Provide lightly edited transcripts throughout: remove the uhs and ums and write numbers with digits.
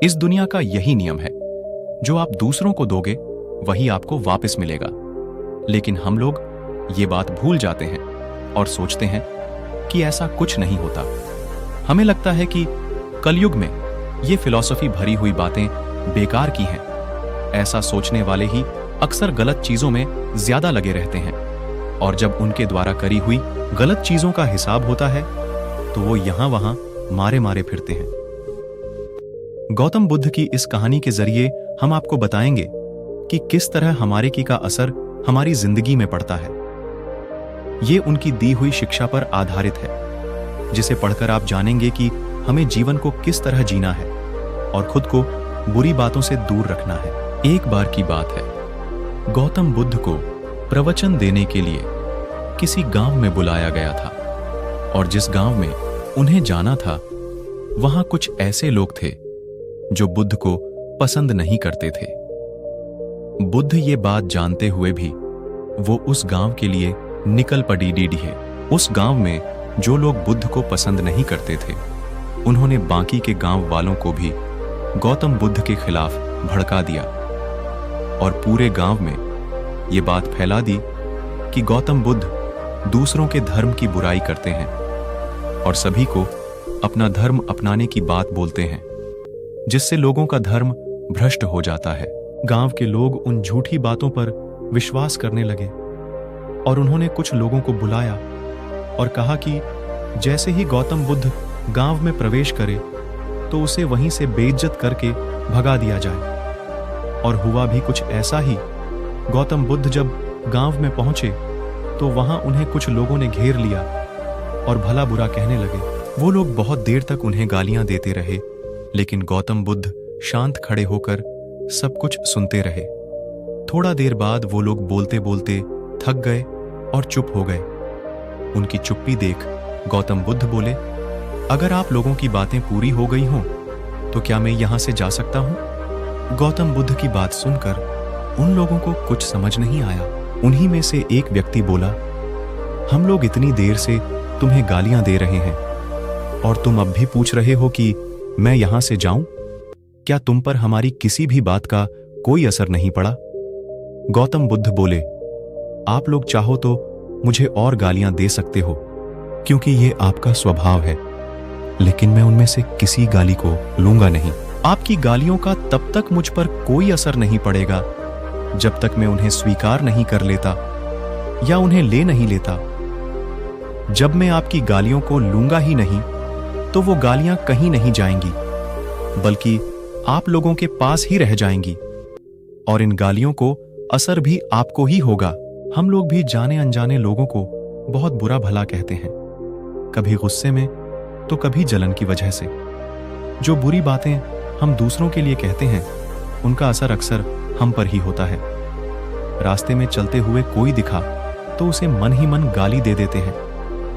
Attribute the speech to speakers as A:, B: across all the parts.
A: इस दुनिया का यही नियम है, जो आप दूसरों को दोगे वही आपको वापस मिलेगा। लेकिन हम लोग ये बात भूल जाते हैं और सोचते हैं कि ऐसा कुछ नहीं होता। हमें लगता है कि कलयुग में ये फिलॉसफी भरी हुई बातें बेकार की हैं। ऐसा सोचने वाले ही अक्सर गलत चीजों में ज्यादा लगे रहते हैं, और जब उनके द्वारा करी हुई गलत चीजों का हिसाब होता है तो वो यहां वहां मारे मारे फिरते हैं। गौतम बुद्ध की इस कहानी के जरिए हम आपको बताएंगे कि किस तरह हमारे की का असर हमारी जिंदगी में पड़ता है। ये उनकी दी हुई शिक्षा पर आधारित है, जिसे पढ़कर आप जानेंगे कि हमें जीवन को किस तरह जीना है और खुद को बुरी बातों से दूर रखना है। एक बार की बात है, गौतम बुद्ध को प्रवचन देने के लिए किसी गांव में बुलाया गया था, और जिस गांव में उन्हें जाना था वहां कुछ ऐसे लोग थे जो बुद्ध को पसंद नहीं करते थे। बुद्ध ये बात जानते हुए भी वो उस गांव के लिए निकल पड़ी डीडी है। उस गांव में जो लोग बुद्ध को पसंद नहीं करते थे, उन्होंने बाकी के गांव वालों को भी गौतम बुद्ध के खिलाफ भड़का दिया और पूरे गांव में ये बात फैला दी कि गौतम बुद्ध दूसरों के धर्म की बुराई करते हैं और सभी को अपना धर्म अपनाने की बात बोलते हैं, जिससे लोगों का धर्म भ्रष्ट हो जाता है। गांव के लोग उन झूठी बातों पर विश्वास करने लगे और उन्होंने कुछ लोगों को बुलाया और कहा कि जैसे ही गौतम बुद्ध गांव में प्रवेश करे तो उसे वहीं से बेइज्जत करके भगा दिया जाए। और हुआ भी कुछ ऐसा ही। गौतम बुद्ध जब गांव में पहुंचे तो वहां उन्हें कुछ लोगों ने घेर लिया और भला बुरा कहने लगे। वो लोग बहुत देर तक उन्हें गालियां देते रहे, लेकिन गौतम बुद्ध शांत खड़े होकर सब कुछ सुनते रहे। थोड़ा देर बाद वो लोग बोलते बोलते थक गए और चुप हो गए। उनकी चुप्पी देख गौतम बुद्ध बोले, अगर आप लोगों की बातें पूरी हो गई हों तो क्या मैं यहां से जा सकता हूं? गौतम बुद्ध की बात सुनकर उन लोगों को कुछ समझ नहीं आया। उन्हीं में से एक व्यक्ति बोला, हम लोग इतनी देर से तुम्हें गालियां दे रहे हैं और तुम अब भी पूछ रहे हो कि मैं यहां से जाऊं? क्या तुम पर हमारी किसी भी बात का कोई असर नहीं पड़ा? गौतम बुद्ध बोले, आप लोग चाहो तो मुझे और गालियां दे सकते हो, क्योंकि ये आपका स्वभाव है, लेकिन मैं उनमें से किसी गाली को लूंगा नहीं। आपकी गालियों का तब तक मुझ पर कोई असर नहीं पड़ेगा जब तक मैं उन्हें स्वीकार नहीं कर लेता या उन्हें ले नहीं लेता। जब मैं आपकी गालियों को लूंगा ही नहीं तो वो गालियां कहीं नहीं जाएंगी, बल्कि आप लोगों के पास ही रह जाएंगी, और इन गालियों को असर भी आपको ही होगा। हम लोग भी जाने अनजाने लोगों को बहुत बुरा भला कहते हैं, कभी गुस्से में तो कभी जलन की वजह से। जो बुरी बातें हम दूसरों के लिए कहते हैं उनका असर अक्सर हम पर ही होता है। रास्ते में चलते हुए कोई दिखा तो उसे मन ही मन गाली दे देते हैं।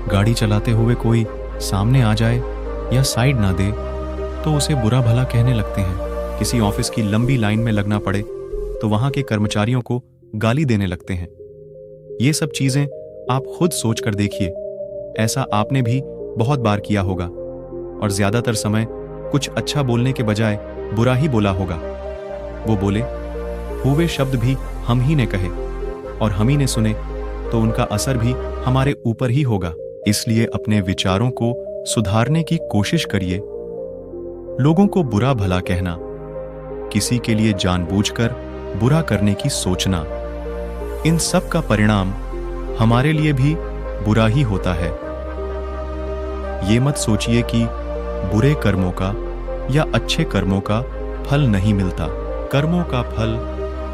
A: गाड़ी चलाते हुए कोई सामने आ जाए या साइड ना दे तो उसे बुरा भला कहने लगते हैं। किसी ऑफिस की लंबी लाइन में लगना पड़े तो वहां के कर्मचारियों को गाली देने लगते हैं। ये सब चीजें आप खुद सोच कर देखिए, ऐसा आपने भी बहुत बार किया होगा, और ज्यादातर समय कुछ अच्छा बोलने के बजाय बुरा ही बोला होगा। वो बोले, हुए शब्द भी हम ही ने कहे और हम ही ने सुने, तो उनका असर भी हमारे ऊपर ही होगा। इसलिए अपने विचारों को सुधारने की कोशिश करिए। लोगों को बुरा भला कहना, किसी के लिए जानबूझकर बुरा करने की सोचना, इन सब का परिणाम हमारे लिए भी बुरा ही होता है। ये मत सोचिए कि बुरे कर्मों का या अच्छे कर्मों का फल नहीं मिलता। कर्मों का फल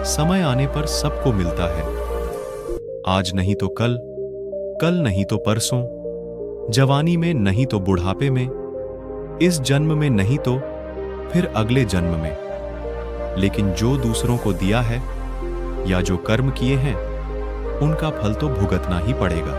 A: समय आने पर सबको मिलता है। आज नहीं तो कल, कल नहीं तो परसों, जवानी में नहीं तो बुढ़ापे में, इस जन्म में नहीं तो फिर अगले जन्म में। लेकिन जो दूसरों को दिया है या जो कर्म किए हैं, उनका फल तो भुगतना ही पड़ेगा।